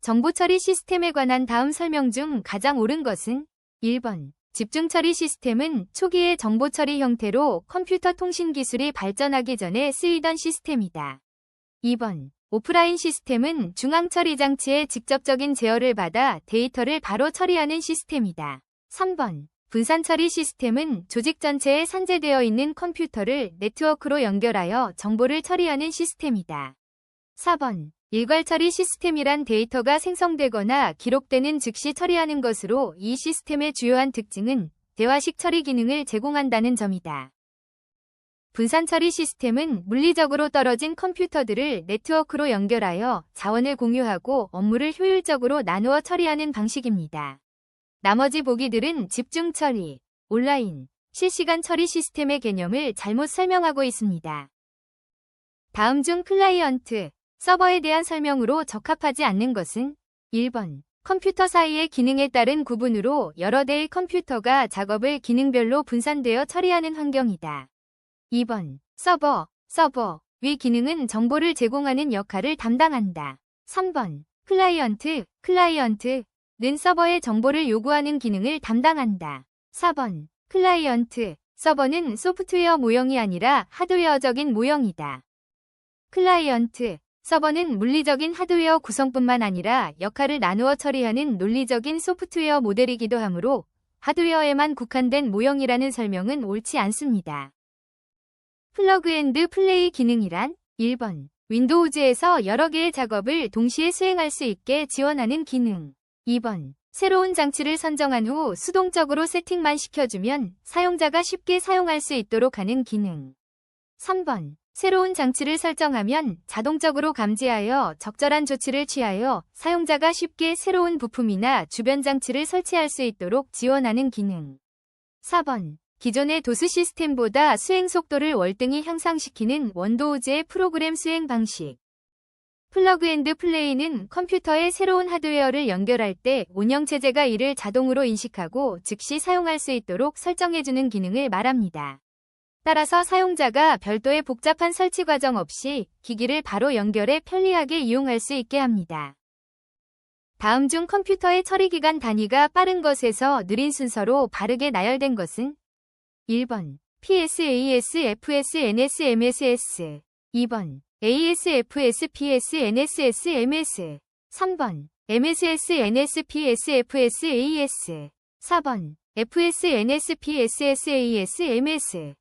정보 처리 시스템에 관한 다음 설명 중 가장 옳은 것은 1번. 집중 처리 시스템은 초기의 정보 처리 형태로 컴퓨터 통신 기술이 발전하기 전에 쓰이던 시스템이다. 2번. 오프라인 시스템은 중앙 처리 장치의 직접적인 제어를 받아 데이터를 바로 처리하는 시스템이다. 3번. 분산 처리 시스템은 조직 전체에 산재되어 있는 컴퓨터를 네트워크로 연결하여 정보를 처리하는 시스템이다. 4번. 일괄 처리 시스템이란 데이터가 생성되거나 기록되는 즉시 처리하는 것으로 이 시스템의 주요한 특징은 대화식 처리 기능을 제공한다는 점이다. 분산 처리 시스템은 물리적으로 떨어진 컴퓨터들을 네트워크로 연결하여 자원을 공유하고 업무를 효율적으로 나누어 처리하는 방식입니다. 나머지 보기들은 집중 처리, 온라인, 실시간 처리 시스템의 개념을 잘못 설명하고 있습니다. 다음 중 클라이언트, 서버에 대한 설명으로 적합하지 않는 것은 1번. 컴퓨터 사이의 기능에 따른 구분으로 여러 대의 컴퓨터가 작업을 기능별로 분산되어 처리하는 환경이다. 2번. 서버, 위 기능은 정보를 제공하는 역할을 담당한다. 3번. 클라이언트는 서버에 정보를 요구하는 기능을 담당한다. 4번. 클라이언트, 서버는 소프트웨어 모형이 아니라 하드웨어적인 모형이다. 클라이언트, 서버는 물리적인 하드웨어 구성뿐만 아니라 역할을 나누어 처리하는 논리적인 소프트웨어 모델이기도 하므로 하드웨어에만 국한된 모형이라는 설명은 옳지 않습니다. 플러그 앤드 플레이 기능이란 1번. 윈도우즈에서 여러 개의 작업을 동시에 수행할 수 있게 지원하는 기능. 2번. 새로운 장치를 선정한 후 수동적으로 세팅만 시켜주면 사용자가 쉽게 사용할 수 있도록 하는 기능. 3번. 새로운 장치를 설정하면 자동적으로 감지하여 적절한 조치를 취하여 사용자가 쉽게 새로운 부품이나 주변 장치를 설치할 수 있도록 지원하는 기능. 4번. 기존의 도스 시스템보다 수행 속도를 월등히 향상시키는 원도우즈의 프로그램 수행 방식. 플러그 앤드 플레이는 컴퓨터에 새로운 하드웨어를 연결할 때 운영체제가 이를 자동으로 인식하고 즉시 사용할 수 있도록 설정해주는 기능을 말합니다. 따라서 사용자가 별도의 복잡한 설치 과정 없이 기기를 바로 연결해 편리하게 이용할 수 있게 합니다. 다음 중 컴퓨터의 처리 기간 단위가 빠른 것에서 느린 순서로 바르게 나열된 것은 1번. PS, AS, FS, NS, MSS 2번. AS, FS, PS, NSS, MS 3번. MSS, NS, PS, FS, AS 4번. FS, NS, PSS, AS, MS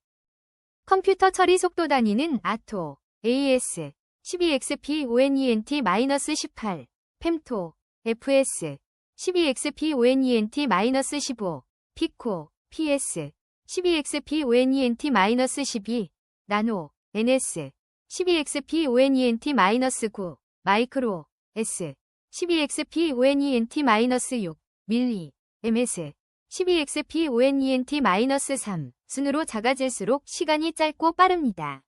컴퓨터 처리 속도 단위는 아토, AS, 12XP-ONENT-18, 펜토, FS, 12XP-ONENT-15, 피코, PS, 12XP-ONENT-12, 나노, NS, 12XP-ONENT-9, 마이크로, S, 12XP-ONENT-6, 밀리, MS, 12XP-ONENT-3 순으로 작아질수록 시간이 짧고 빠릅니다.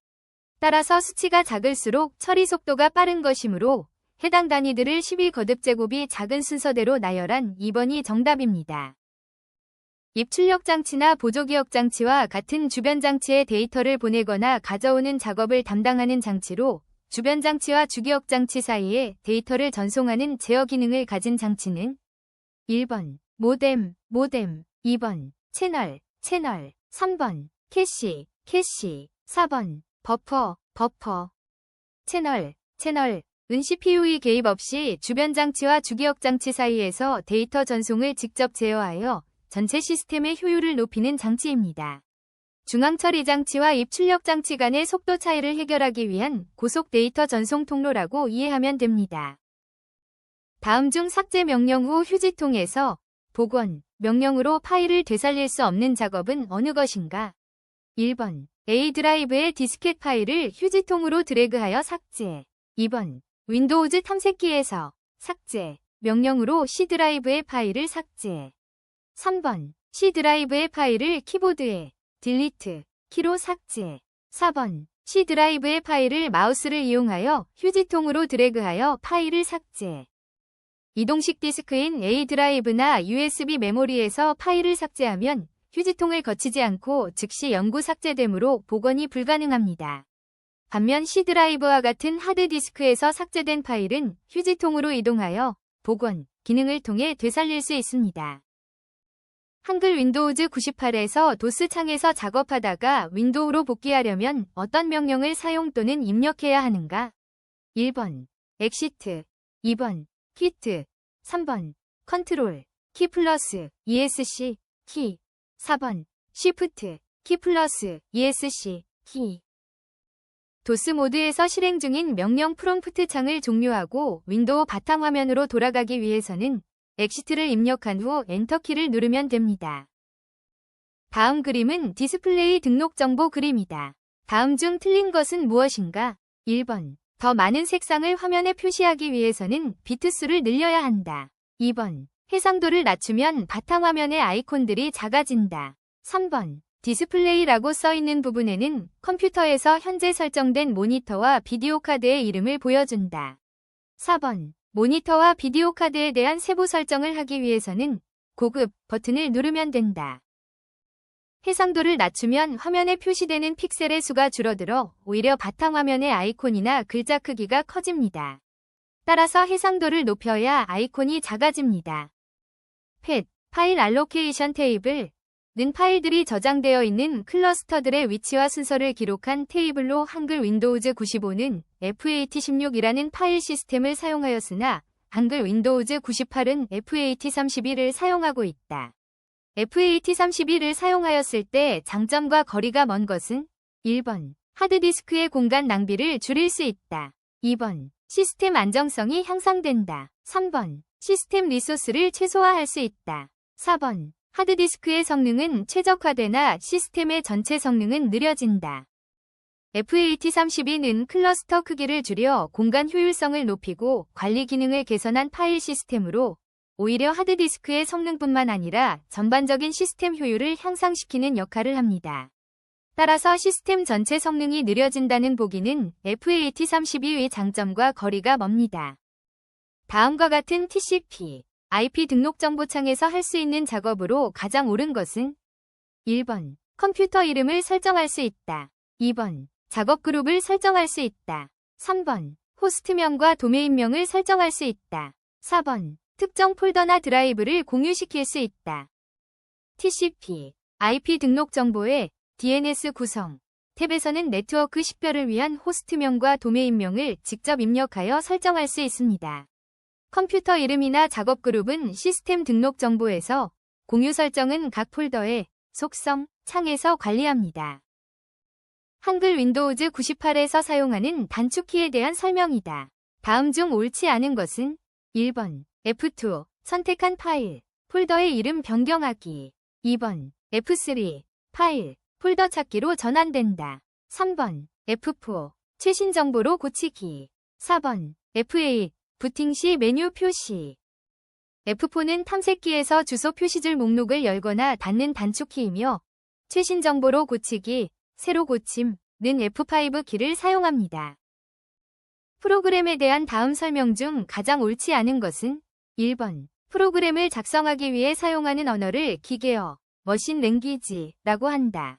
따라서 수치가 작을수록 처리 속도가 빠른 것이므로 해당 단위들을 12거듭제곱이 작은 순서대로 나열한 2번이 정답입니다. 입출력 장치나 보조기억 장치와 같은 주변 장치에 데이터를 보내거나 가져오는 작업을 담당하는 장치로 주변 장치와 주기억 장치 사이에 데이터를 전송하는 제어 기능을 가진 장치는 1번. 모뎀, 2번. 채널, 3번. 캐시, 4번. 버퍼, 채널, 은 CPU의 개입 없이 주변 장치와 주기억 장치 사이에서 데이터 전송을 직접 제어하여 전체 시스템의 효율을 높이는 장치입니다. 중앙 처리 장치와 입출력 장치 간의 속도 차이를 해결하기 위한 고속 데이터 전송 통로라고 이해하면 됩니다. 다음 중 삭제 명령 후 휴지통에서 복원, 명령으로 파일을 되살릴 수 없는 작업은 어느 것인가? 1번. A 드라이브의 디스켓 파일을 휴지통으로 드래그하여 삭제. 2번. 윈도우즈 탐색기에서 삭제, 명령으로 C 드라이브의 파일을 삭제. 3번. C 드라이브의 파일을 키보드에 딜리트, 키로 삭제. 4번. C 드라이브의 파일을 마우스를 이용하여 휴지통으로 드래그하여 파일을 삭제. 이동식 디스크인 A 드라이브나 USB 메모리에서 파일을 삭제하면 휴지통을 거치지 않고 즉시 영구 삭제되므로 복원이 불가능합니다. 반면 C 드라이브와 같은 하드디스크에서 삭제된 파일은 휴지통으로 이동하여 복원, 기능을 통해 되살릴 수 있습니다. 한글 윈도우즈 98에서 도스 창에서 작업하다가 윈도우로 복귀하려면 어떤 명령을 사용 또는 입력해야 하는가? 1번 exit, 2번 quit, 3번 컨트롤 키 플러스 ESC 키, 4번 shift 키 플러스 ESC 키. 도스 모드에서 실행 중인 명령 프롬프트 창을 종료하고 윈도우 바탕화면으로 돌아가기 위해서는 엑시트를 입력한 후 엔터키를 누르면 됩니다. 다음 그림은 디스플레이 등록 정보 그림이다. 다음 중 틀린 것은 무엇인가? 1번. 더 많은 색상을 화면에 표시하기 위해서는 비트수를 늘려야 한다. 2번. 해상도를 낮추면 바탕화면의 아이콘들이 작아진다. 3번. 디스플레이라고 써있는 부분에는 컴퓨터에서 현재 설정된 모니터와 비디오 카드의 이름을 보여준다. 4번. 모니터와 비디오 카드에 대한 세부 설정을 하기 위해서는 고급 버튼을 누르면 된다. 해상도를 낮추면 화면에 표시되는 픽셀의 수가 줄어들어 오히려 바탕화면의 아이콘이나 글자 크기가 커집니다. 따라서 해상도를 높여야 아이콘이 작아집니다. PAT, 파일 알로케이션 테이블 는 파일들이 저장되어 있는 클러스터들의 위치와 순서를 기록한 테이블로 한글 윈도우즈 95는 FAT16이라는 파일 시스템을 사용하였으나 한글 윈도우즈 98은 FAT31을 사용하고 있다. FAT31을 사용하였을 때 장점과 거리가 먼 것은 1번. 하드디스크의 공간 낭비를 줄일 수 있다. 2번. 시스템 안정성이 향상된다. 3번. 시스템 리소스를 최소화할 수 있다. 4번. 하드디스크의 성능은 최적화되나 시스템의 전체 성능은 느려진다. FAT32는 클러스터 크기를 줄여 공간 효율성을 높이고 관리 기능을 개선한 파일 시스템으로 오히려 하드디스크의 성능뿐만 아니라 전반적인 시스템 효율을 향상시키는 역할을 합니다. 따라서 시스템 전체 성능이 느려진다는 보기는 FAT32의 장점과 거리가 멉니다. 다음과 같은 TCP, IP 등록 정보창에서 할 수 있는 작업으로 가장 옳은 것은 1번. 컴퓨터 이름을 설정할 수 있다. 2번. 작업 그룹을 설정할 수 있다. 3번. 호스트명과 도메인명을 설정할 수 있다. 4번. 특정 폴더나 드라이브를 공유시킬 수 있다. TCP, IP 등록 정보의 DNS 구성 탭에서는 네트워크 식별을 위한 호스트명과 도메인명을 직접 입력하여 설정할 수 있습니다. 컴퓨터 이름이나 작업 그룹은 시스템 등록 정보에서 공유 설정은 각 폴더의 속성, 창에서 관리합니다. 한글 윈도우즈 98에서 사용하는 단축키에 대한 설명이다. 다음 중 옳지 않은 것은 1번 F2 선택한 파일, 폴더의 이름 변경하기 2번 F3 파일, 폴더 찾기로 전환된다. 3번 F4 최신 정보로 고치기 4번 F8 부팅 시 메뉴 표시 F4는 탐색기에서 주소 표시줄 목록을 열거나 닫는 단축키이며 최신 정보로 고치기, 새로 고침는 F5 키를 사용합니다. 프로그램에 대한 다음 설명 중 가장 옳지 않은 것은 1번 프로그램을 작성하기 위해 사용하는 언어를 기계어, 머신 랭귀지라고 한다.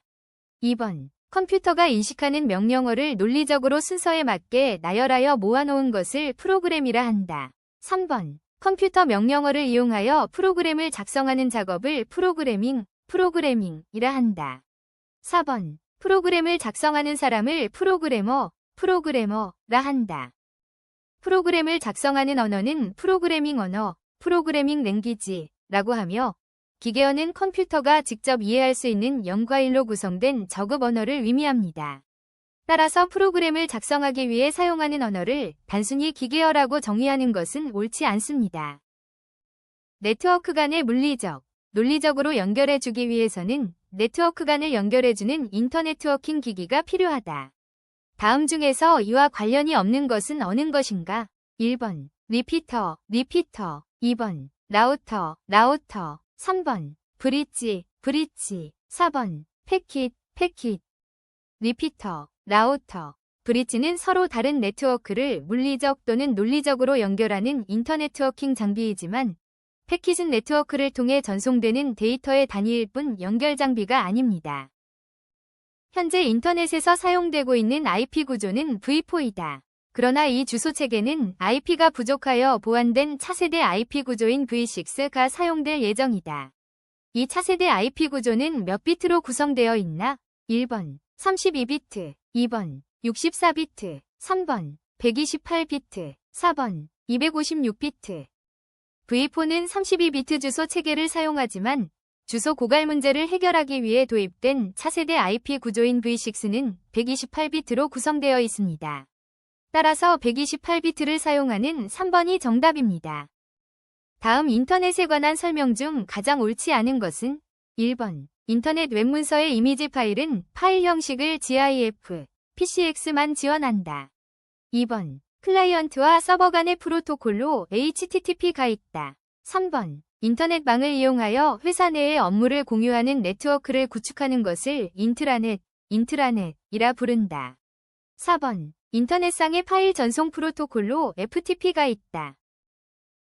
2번 컴퓨터가 인식하는 명령어를 논리적으로 순서에 맞게 나열하여 모아놓은 것을 프로그램이라 한다. 3번. 컴퓨터 명령어를 이용하여 프로그램을 작성하는 작업을 프로그래밍이라 한다. 4번. 프로그램을 작성하는 사람을 프로그래머라 한다. 프로그램을 작성하는 언어는 프로그래밍 언어, 프로그래밍 랭귀지라고 하며 기계어는 컴퓨터가 직접 이해할 수 있는 0과 1로 구성된 저급 언어를 의미합니다. 따라서 프로그램을 작성하기 위해 사용하는 언어를 단순히 기계어라고 정의하는 것은 옳지 않습니다. 네트워크 간의 논리적으로 연결해주기 위해서는 네트워크 간을 연결해주는 인터네트워킹 기기가 필요하다. 다음 중에서 이와 관련이 없는 것은 어느 것인가? 1번 리피터 2번 라우터 3번 브릿지 4번 패킷 리피터, 라우터, 브릿지는 서로 다른 네트워크를 물리적 또는 논리적으로 연결하는 인터네트워킹 장비이지만 패킷은 네트워크를 통해 전송되는 데이터의 단위일 뿐 연결 장비가 아닙니다. 현재 인터넷에서 사용되고 있는 IP 구조는 V4이다. 그러나 이 주소 체계는 IP가 부족하여 보완된 차세대 IP 구조인 V6가 사용될 예정이다. 이 차세대 IP 구조는 몇 비트로 구성되어 있나? 1번 32비트, 2번 64비트, 3번 128비트, 4번 256비트. V4는 32비트 주소 체계를 사용하지만 주소 고갈 문제를 해결하기 위해 도입된 차세대 IP 구조인 V6는 128비트로 구성되어 있습니다. 따라서 128비트를 사용하는 3번이 정답입니다. 다음 인터넷에 관한 설명 중 가장 옳지 않은 것은 1번 인터넷 웹문서의 이미지 파일은 파일 형식을 GIF, PCX만 지원한다. 2번 클라이언트와 서버 간의 프로토콜로 HTTP가 있다. 3번 인터넷망을 이용하여 회사 내의 업무를 공유하는 네트워크를 구축하는 것을 인트라넷이라 부른다. 4번 인터넷상의 파일 전송 프로토콜로 FTP가 있다.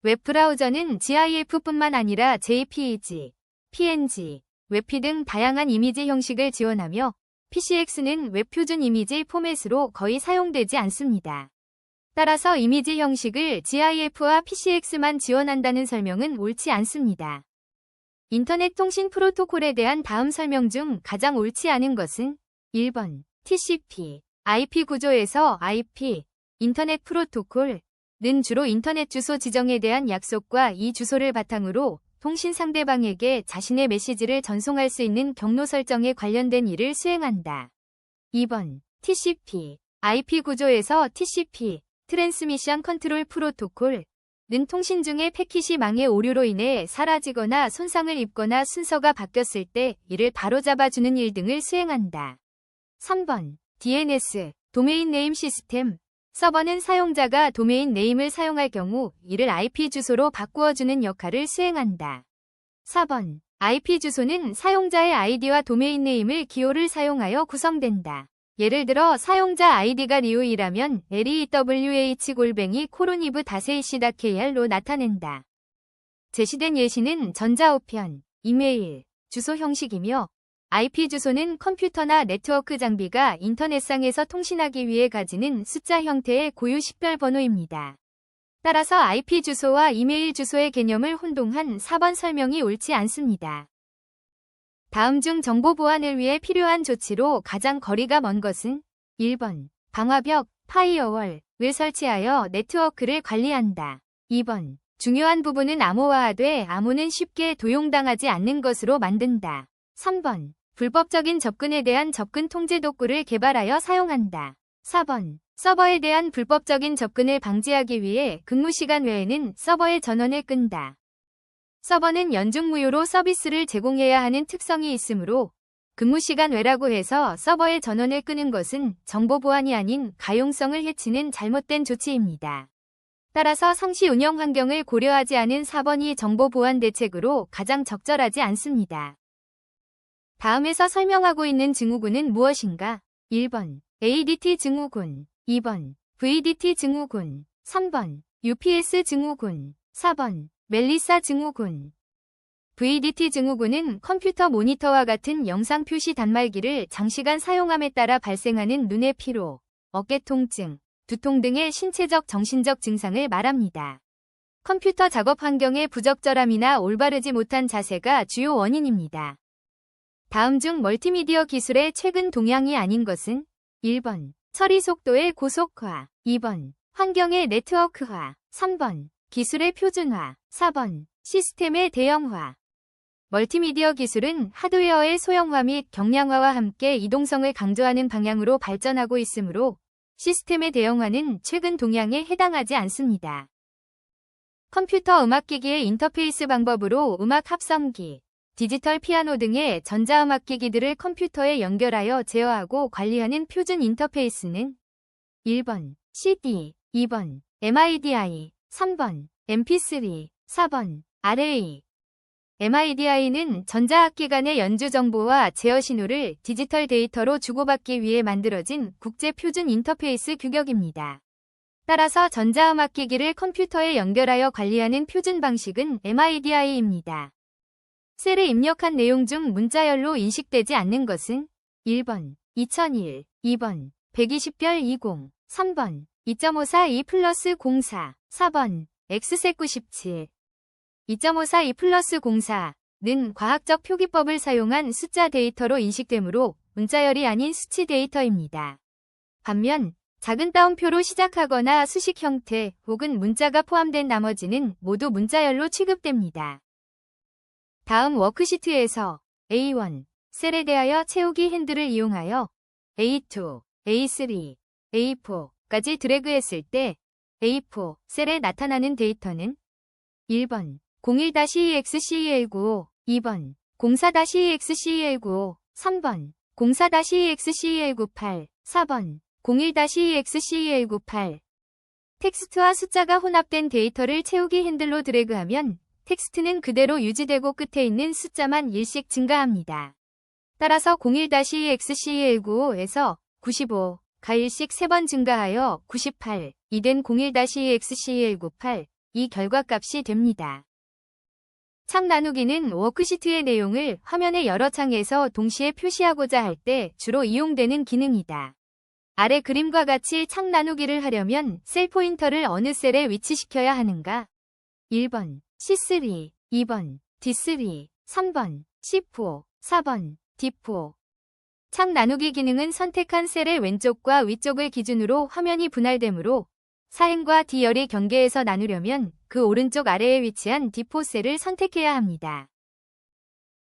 웹브라우저는 GIF뿐만 아니라 JPEG, PNG, 웹P 등 다양한 이미지 형식을 지원하며 PCX는 웹 표준 이미지 포맷으로 거의 사용되지 않습니다. 따라서 이미지 형식을 GIF와 PCX만 지원한다는 설명은 옳지 않습니다. 인터넷 통신 프로토콜에 대한 다음 설명 중 가장 옳지 않은 것은 1번 TCP, IP 구조에서 IP, 인터넷 프로토콜은 주로 인터넷 주소 지정에 대한 약속과 이 주소를 바탕으로 통신 상대방에게 자신의 메시지를 전송할 수 있는 경로 설정에 관련된 일을 수행한다. 2번 TCP, IP 구조에서 TCP, 트랜스미션 컨트롤 프로토콜은 통신 중의 패킷이 망의 오류로 인해 사라지거나 손상을 입거나 순서가 바뀌었을 때 이를 바로잡아주는 일 등을 수행한다. 3번 DNS, 도메인 네임 시스템, 서버는 사용자가 도메인 네임을 사용할 경우 이를 IP 주소로 바꾸어주는 역할을 수행한다. 4번 IP 주소는 사용자의 아이디와 도메인 네임을 기호를 사용하여 구성된다. 예를 들어 사용자 아이디가 리우이라면 lewh://koroniv.ac.kr로 나타낸다. 제시된 예시는 전자우편, 이메일, 주소 형식이며 IP 주소는 컴퓨터나 네트워크 장비가 인터넷상에서 통신하기 위해 가지는 숫자 형태의 고유 식별 번호입니다. 따라서 IP 주소와 이메일 주소의 개념을 혼동한 4번 설명이 옳지 않습니다. 다음 중 정보 보안을 위해 필요한 조치로 가장 거리가 먼 것은 1번 방화벽, 파이어월을 설치하여 네트워크를 관리한다. 2번 중요한 부분은 암호화하되 암호는 쉽게 도용당하지 않는 것으로 만든다. 3번 불법적인 접근에 대한 접근 통제 도구를 개발하여 사용한다. 4번 서버에 대한 불법적인 접근을 방지하기 위해 근무시간 외에는 서버의 전원을 끈다. 서버는 연중무휴로 서비스를 제공해야 하는 특성이 있으므로 근무시간 외라고 해서 서버의 전원을 끄는 것은 정보 보안이 아닌 가용성을 해치는 잘못된 조치입니다. 따라서 상시 운영 환경을 고려하지 않은 4번이 정보 보안 대책으로 가장 적절하지 않습니다. 다음에서 설명하고 있는 증후군은 무엇인가? 1번 ADT 증후군, 2번 VDT 증후군, 3번 UPS 증후군, 4번 멜리사 증후군. VDT 증후군은 컴퓨터 모니터와 같은 영상 표시 단말기를 장시간 사용함에 따라 발생하는 눈의 피로, 어깨 통증, 두통 등의 신체적 정신적 증상을 말합니다. 컴퓨터 작업 환경의 부적절함이나 올바르지 못한 자세가 주요 원인입니다. 다음 중 멀티미디어 기술의 최근 동향이 아닌 것은 1번 처리 속도의 고속화, 2번 환경의 네트워크화, 3번 기술의 표준화, 4번 시스템의 대형화. 멀티미디어 기술은 하드웨어의 소형화 및 경량화와 함께 이동성을 강조하는 방향으로 발전하고 있으므로 시스템의 대형화는 최근 동향에 해당하지 않습니다. 컴퓨터 음악기기의 인터페이스 방법으로 음악 합성기, 디지털 피아노 등의 전자음악기기들을 컴퓨터에 연결하여 제어하고 관리하는 표준 인터페이스는 1번 CD, 2번 MIDI, 3번 MP3, 4번 RA. MIDI는 전자악기 간의 연주 정보와 제어 신호를 디지털 데이터로 주고받기 위해 만들어진 국제 표준 인터페이스 규격입니다. 따라서 전자음악기기를 컴퓨터에 연결하여 관리하는 표준 방식은 MIDI입니다. 셀에 입력한 내용 중 문자열로 인식되지 않는 것은 1번 2001, 2번 120별 20, 3번 2.542 플러스 04. 4번. X셋 97. 2.542 플러스 04는 과학적 표기법을 사용한 숫자 데이터로 인식되므로 문자열이 아닌 수치 데이터입니다. 반면 작은 따옴표로 시작하거나 수식 형태 혹은 문자가 포함된 나머지는 모두 문자열로 취급됩니다. 다음 워크시트에서 A1 셀에 대하여 채우기 핸들을 이용하여 A2, A3, A4까지 드래그했을 때 A4 셀에 나타나는 데이터는 1번 01-EXCEL95, 2번 04-EXCEL95, 3번 04-EXCEL98, 4번 01-EXCEL98. 텍스트와 숫자가 혼합된 데이터를 채우기 핸들로 드래그하면 텍스트는 그대로 유지되고 끝에 있는 숫자만 일씩 증가합니다. 따라서 01-EXCEL95에서 95가 일씩 3번 증가하여 98이 된 01-EXCEL98, 이 결과값이 됩니다. 창 나누기는 워크시트의 내용을 화면의 여러 창에서 동시에 표시하고자 할 때 주로 이용되는 기능이다. 아래 그림과 같이 창 나누기를 하려면 셀 포인터를 어느 셀에 위치시켜야 하는가? 1번 C3, 2번 D3, 3번 C4, 4번 D4. 창 나누기 기능은 선택한 셀의 왼쪽과 위쪽을 기준으로 화면이 분할되므로 사행과 D열이 경계에서 나누려면 그 오른쪽 아래에 위치한 D4 셀을 선택해야 합니다.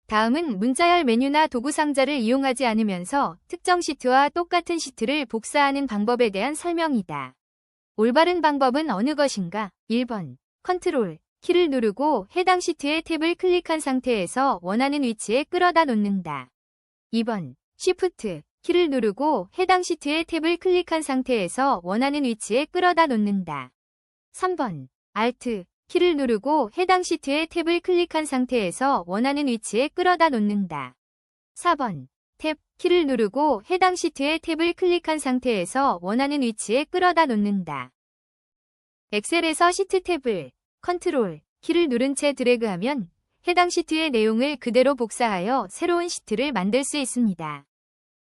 다음은 문자열 메뉴나 도구 상자를 이용하지 않으면서 특정 시트와 똑같은 시트를 복사하는 방법에 대한 설명이다. 올바른 방법은 어느 것인가? 1번 컨트롤 키를 누르고 해당 시트의 탭을 클릭한 상태에서 원하는 위치에 끌어다 놓는다. 2번 쉬프트 키를 누르고 해당 시트의 탭을 클릭한 상태에서 원하는 위치에 끌어다 놓는다. 3번 Alt 키를 누르고 해당 시트의 탭을 클릭한 상태에서 원하는 위치에 끌어다 놓는다. 4번 탭 키를 누르고 해당 시트의 탭을 클릭한 상태에서 원하는 위치에 끌어다 놓는다. 엑셀에서 시트 탭을 컨트롤 키를 누른 채 드래그하면 해당 시트의 내용을 그대로 복사하여 새로운 시트를 만들 수 있습니다.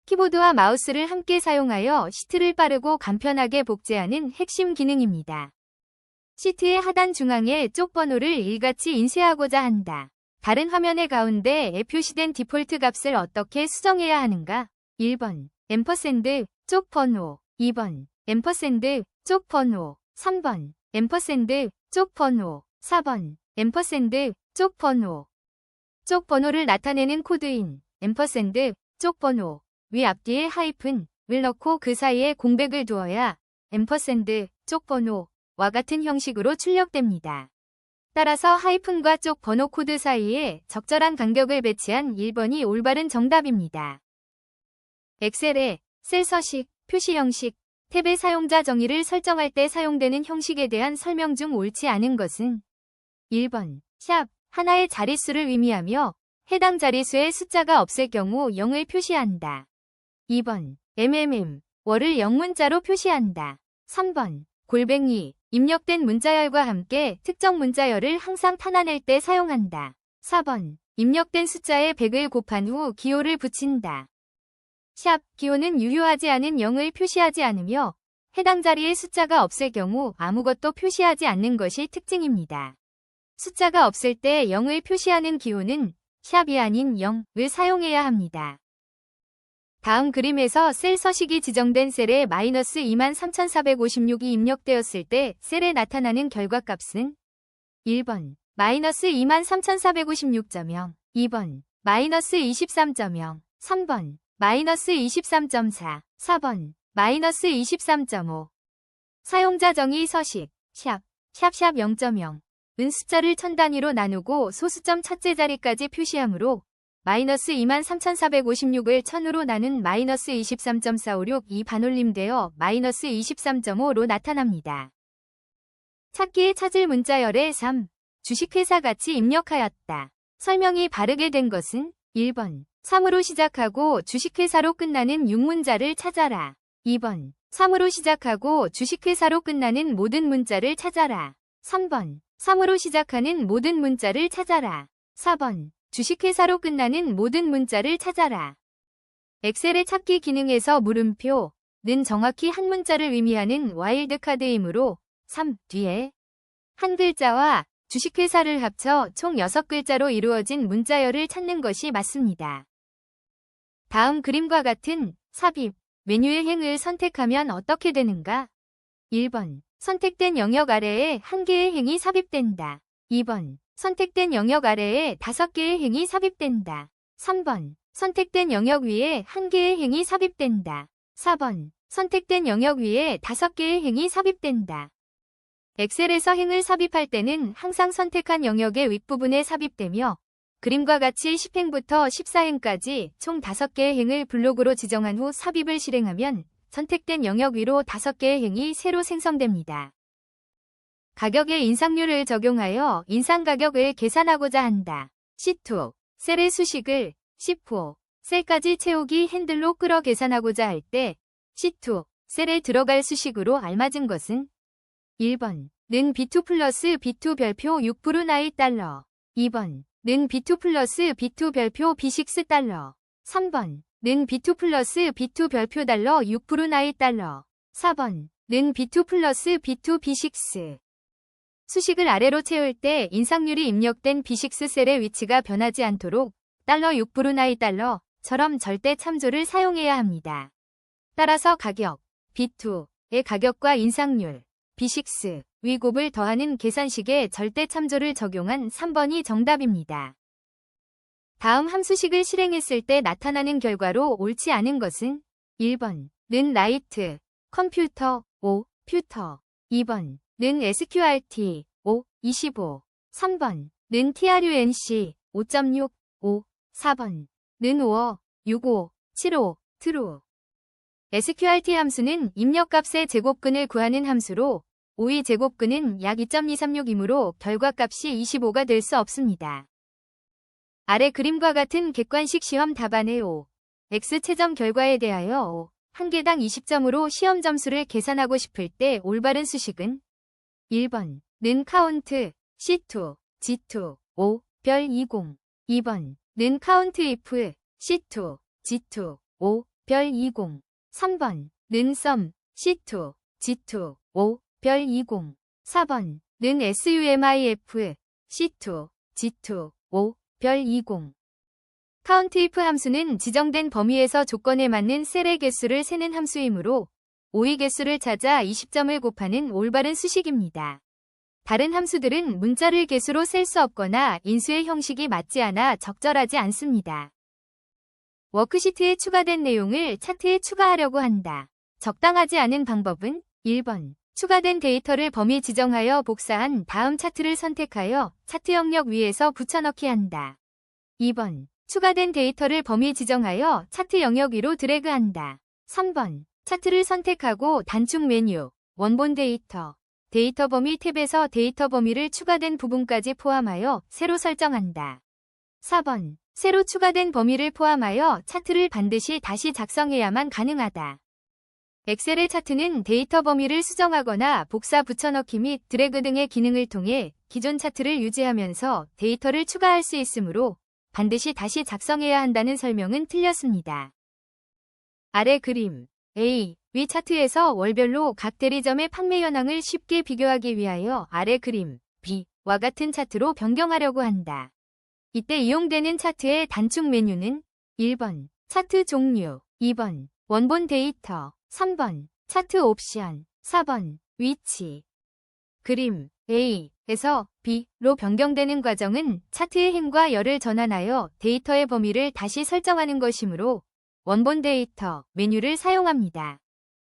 키보드와 마우스를 함께 사용하여 시트를 빠르고 간편하게 복제하는 핵심 기능입니다. 시트의 하단 중앙에 쪽 번호를 일같이 인쇄하고자 한다. 다른 화면의 가운데에 표시된 디폴트 값을 어떻게 수정해야 하는가? 1번 앰퍼샌드 쪽 번호, 2번 앰퍼샌드 쪽 번호, 3번 앰퍼샌드 쪽 번호, 4번 앰퍼샌드 쪽 번호. 쪽 번호를 나타내는 코드인 앰퍼샌드 쪽 번호 위 앞뒤에 하이픈을 넣고 그 사이에 공백을 두어야 앰퍼샌드 쪽 번호와 같은 형식으로 출력됩니다. 따라서 하이픈과 쪽 번호 코드 사이에 적절한 간격을 배치한 1번이 올바른 정답입니다. 엑셀의 셀 서식, 표시 형식, 탭의 사용자 정의를 설정할 때 사용되는 형식에 대한 설명 중 옳지 않은 것은 1번 샵 하나의 자릿수를 의미하며 해당 자릿수의 숫자가 없을 경우 0을 표시한다. 2번 월을 영문자로 표시한다. 3번 골뱅이 입력된 문자열과 함께 특정 문자열을 항상 탄환할 때 사용한다. 4번 입력된 숫자에 100을 곱한 후 기호를 붙인다. 샵 기호는 유효하지 않은 0을 표시하지 않으며 해당 자리에 숫자가 없을 경우 아무것도 표시하지 않는 것이 특징입니다. 숫자가 없을 때 0을 표시하는 기호는 샵이 아닌 0을 사용해야 합니다. 다음 그림에서 셀 서식이 지정된 셀에 마이너스 23,456이 입력되었을 때 셀에 나타나는 결과값은 1번 마이너스 23,456.0, 2번 마이너스 23.0, 3번 마이너스 23.4, 4번 마이너스 23.5. 사용자 정의 서식 샵 0.0은 숫자를 천 단위로 나누고 소수점 첫째 자리까지 표시하므로 마이너스 23,456을 1000으로 나눈 마이너스 23.456이 반올림되어 마이너스 23.5로 나타납니다. 찾기에 찾을 문자열에 3. 주식회사 같이 입력하였다. 설명이 바르게 된 것은 1번 3으로 시작하고 주식회사로 끝나는 6문자를 찾아라. 2번 3으로 시작하고 주식회사로 끝나는 모든 문자를 찾아라. 3번 3으로 시작하는 모든 문자를 찾아라. 4번 주식회사로 끝나는 모든 문자를 찾아라. 엑셀의 찾기 기능에서 물음표, 는 정확히 한 문자를 의미하는 와일드카드이므로 3 뒤에 한 글자와 주식회사를 합쳐 총 6글자로 이루어진 문자열을 찾는 것이 맞습니다. 다음 그림과 같은 삽입 메뉴의 행을 선택하면 어떻게 되는가? 1번. 선택된 영역 아래에 1개의 행이 삽입된다. 2번. 선택된 영역 아래에 5개의 행이 삽입된다. 3번. 선택된 영역 위에 1개의 행이 삽입된다. 4번. 선택된 영역 위에 5개의 행이 삽입된다. 엑셀에서 행을 삽입할 때는 항상 선택한 영역의 윗부분에 삽입되며 그림과 같이 10행부터 14행까지 총 5개의 행을 블록으로 지정한 후 삽입을 실행하면 선택된 영역 위로 5개의 행이 새로 생성됩니다. 가격의 인상률을 적용하여 인상가격을 계산하고자 한다. C2. 셀의 수식을 C4. 셀까지 채우기 핸들로 끌어 계산하고자 할 때 C2. 셀에 들어갈 수식으로 알맞은 것은 1번. 는 B2 플러스 B2 별표 6브루나이 달러. 2번. 는 B2 플러스 B2 별표 B6 달러. 3번. 는 B2 플러스 B2 별표 달러 6브루나이 달러. 4번. 는 B2 플러스 B2 B6. 수식을 아래로 채울 때 인상률이 입력된 B6 셀의 위치가 변하지 않도록 달러 6브루나이 달러처럼 절대 참조를 사용해야 합니다. 따라서 가격 B2의 가격과 인상률 B6 위 곱을 더하는 계산식에 절대 참조를 적용한 3번이 정답입니다. 다음 함수식을 실행했을 때 나타나는 결과로 옳지 않은 것은 1번. 는 라이트 컴퓨터 5 퓨터. 2번. 는 sqrt 5 25. 3번. 는 trunc 5.6 5. 4번. 는 5 65 75 true. sqrt 함수는 입력값의 제곱근을 구하는 함수로 5의 제곱근은 약 2.236이므로 결과값이 25가 될 수 없습니다. 아래 그림과 같은 객관식 시험 답안의 O, X 채점 결과에 대하여 O, 한 개당 20점으로 시험 점수를 계산하고 싶을 때 올바른 수식은 1번. 는 카운트 C2, G2, O, 별 20. 2번. 는 카운트 if C2, G2, O, 별 20. 3번. 는 sum C2, G2, O, 별 20. 4번. 는 SUMIF C2, G2, O, 별 20. countIf 함수는 지정된 범위에서 조건에 맞는 셀의 개수를 세는 함수이므로 5의 개수를 찾아 20점을 곱하는 올바른 수식입니다. 다른 함수들은 문자를 개수로 셀 수 없거나 인수의 형식이 맞지 않아 적절하지 않습니다. 워크시트에 추가된 내용을 차트에 추가하려고 한다. 적당하지 않은 방법은 1번. 추가된 데이터를 범위 지정하여 복사한 다음 차트를 선택하여 차트 영역 위에서 붙여넣기 한다. 2번. 추가된 데이터를 범위 지정하여 차트 영역 위로 드래그한다. 3번. 차트를 선택하고 단축 메뉴, 원본 데이터, 데이터 범위 탭에서 데이터 범위를 추가된 부분까지 포함하여 새로 설정한다. 4번. 새로 추가된 범위를 포함하여 차트를 반드시 다시 작성해야만 가능하다. 엑셀의 차트는 데이터 범위를 수정하거나 복사 붙여넣기 및 드래그 등의 기능을 통해 기존 차트를 유지하면서 데이터를 추가할 수 있으므로 반드시 다시 작성해야 한다는 설명은 틀렸습니다. 아래 그림 A, 위 차트에서 월별로 각 대리점의 판매 현황을 쉽게 비교하기 위하여 아래 그림 B와 같은 차트로 변경하려고 한다. 이때 이용되는 차트의 단축 메뉴는 1번 차트 종류, 2번 원본 데이터, 3번 차트 옵션, 4번 위치. 그림 A에서 B로 변경되는 과정은 차트의 행과 열을 전환하여 데이터의 범위를 다시 설정하는 것이므로 원본 데이터 메뉴를 사용합니다.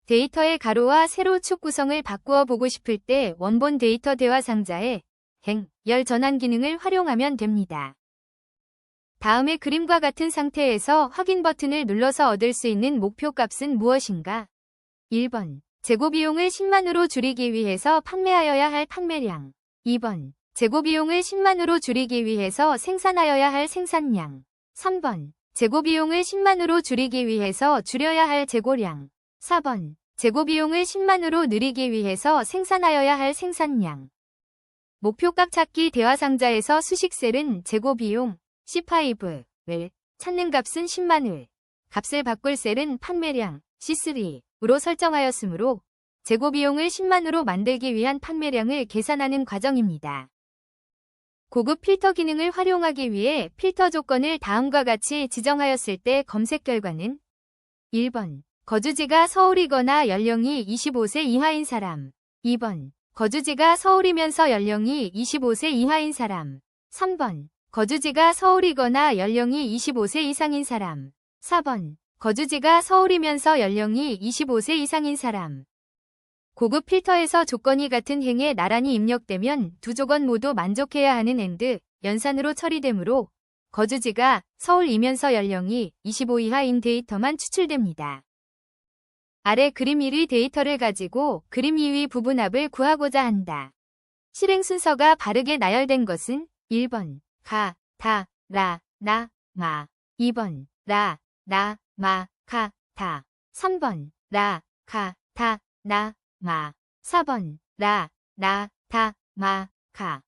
데이터의 가로와 세로 축 구성을 바꾸어 보고 싶을 때 원본 데이터 대화 상자에 행, 열 전환 기능을 활용하면 됩니다. 다음의 그림과 같은 상태에서 확인 버튼을 눌러서 얻을 수 있는 목표 값은 무엇인가? 1번. 재고비용을 10만으로 줄이기 위해서 판매하여야 할 판매량. 2번. 재고비용을 10만으로 줄이기 위해서 생산하여야 할 생산량. 3번. 재고비용을 10만으로 줄이기 위해서 줄여야 할 재고량. 4번. 재고비용을 10만으로 늘리기 위해서 생산하여야 할 생산량. 목표값 찾기 대화 상자에서 수식셀은 재고비용 C5을 찾는 값은 10만을, 값을 바꿀 셀은 판매량 C3 5로 설정하였으므로 재고 비용을 10만으로 만들기 위한 판매량을 계산하는 과정입니다. 고급 필터 기능을 활용하기 위해 필터 조건을 다음과 같이 지정하였을 때 검색 결과는 1번 거주지가 서울이거나 연령이 25세 이하인 사람 2번 거주지가 서울이면서 연령이 25세 이하인 사람 3번 거주지가 서울이거나 연령이 25세 이상인 사람 4번 거주지가 서울이면서 연령이 25세 이상인 사람 고급 필터에서 조건이 같은 행에 나란히 입력되면 두 조건 모두 만족해야 하는 AND 연산으로 처리되므로 거주지가 서울이면서 연령이 25 이하인 데이터만 추출됩니다. 아래 그림 1의 데이터를 가지고 그림 2의 부분합을 구하고자 한다. 실행 순서가 바르게 나열된 것은 1번 가, 다, 라, 나, 마 2번 라, 나, 마, 가, 다 3번 라, 가, 다, 나, 마 4번 라, 나, 다, 마, 가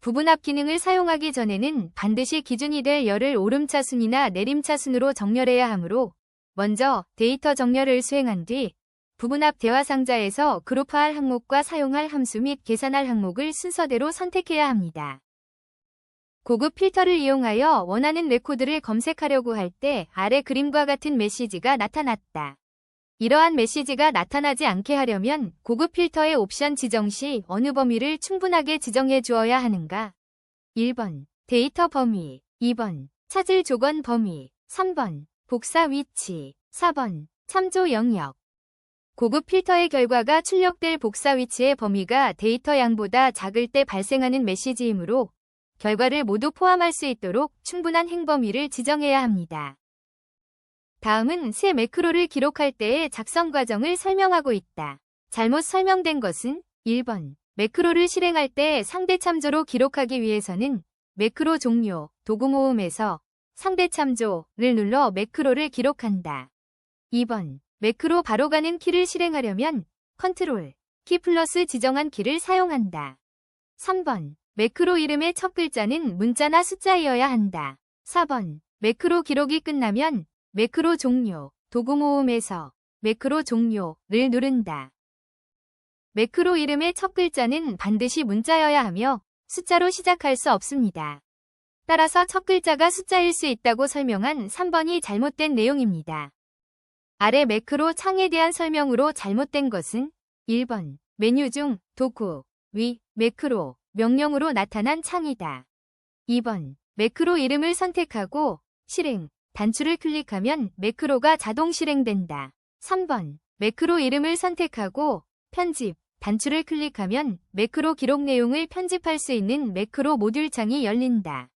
부분합 기능을 사용하기 전에는 반드시 기준이 될 열을 오름차순이나 내림차순으로 정렬해야 하므로 먼저 데이터 정렬을 수행한 뒤 부분합 대화 상자에서 그룹화할 항목과 사용할 함수 및 계산할 항목을 순서대로 선택해야 합니다. 고급 필터를 이용하여 원하는 레코드를 검색하려고 할 때 아래 그림과 같은 메시지가 나타났다. 이러한 메시지가 나타나지 않게 하려면 고급 필터의 옵션 지정 시 어느 범위를 충분하게 지정해 주어야 하는가? 1번 데이터 범위 2번 찾을 조건 범위 3번 복사 위치 4번 참조 영역 고급 필터의 결과가 출력될 복사 위치의 범위가 데이터 양보다 작을 때 발생하는 메시지이므로 결과를 모두 포함할 수 있도록 충분한 행범위를 지정해야 합니다. 다음은 새 매크로를 기록할 때의 작성 과정을 설명하고 있다. 잘못 설명된 것은 1번 매크로를 실행할 때 상대 참조로 기록하기 위해서는 매크로 종료, 도구 모음에서 상대 참조를 눌러 매크로를 기록한다. 2번 매크로 바로 가는 키를 실행하려면 컨트롤 키 플러스 지정한 키를 사용한다. 3번 매크로 이름의 첫 글자는 문자나 숫자이어야 한다. 4번 매크로 기록이 끝나면 매크로 종료, 도구 모음에서 매크로 종료를 누른다. 매크로 이름의 첫 글자는 반드시 문자여야 하며 숫자로 시작할 수 없습니다. 따라서 첫 글자가 숫자일 수 있다고 설명한 3번이 잘못된 내용입니다. 아래 매크로 창에 대한 설명으로 잘못된 것은 1번 메뉴 중 도구, 위, 매크로, 명령으로 나타난 창이다. 2번 매크로 이름을 선택하고 실행, 단추를 클릭하면 매크로가 자동 실행된다. 3번 매크로 이름을 선택하고 편집, 단추를 클릭하면 매크로 기록 내용을 편집할 수 있는 매크로 모듈 창이 열린다.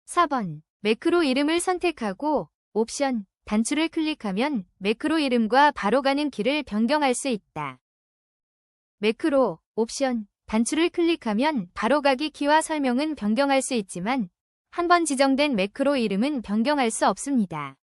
4번 매크로 이름을 선택하고 옵션, 단추를 클릭하면 매크로 이름과 바로 가는 키를 변경할 수 있다. 매크로, 옵션, 단추를 클릭하면 바로 가기 키와 설명은 변경할 수 있지만 한 번 지정된 매크로 이름은 변경할 수 없습니다.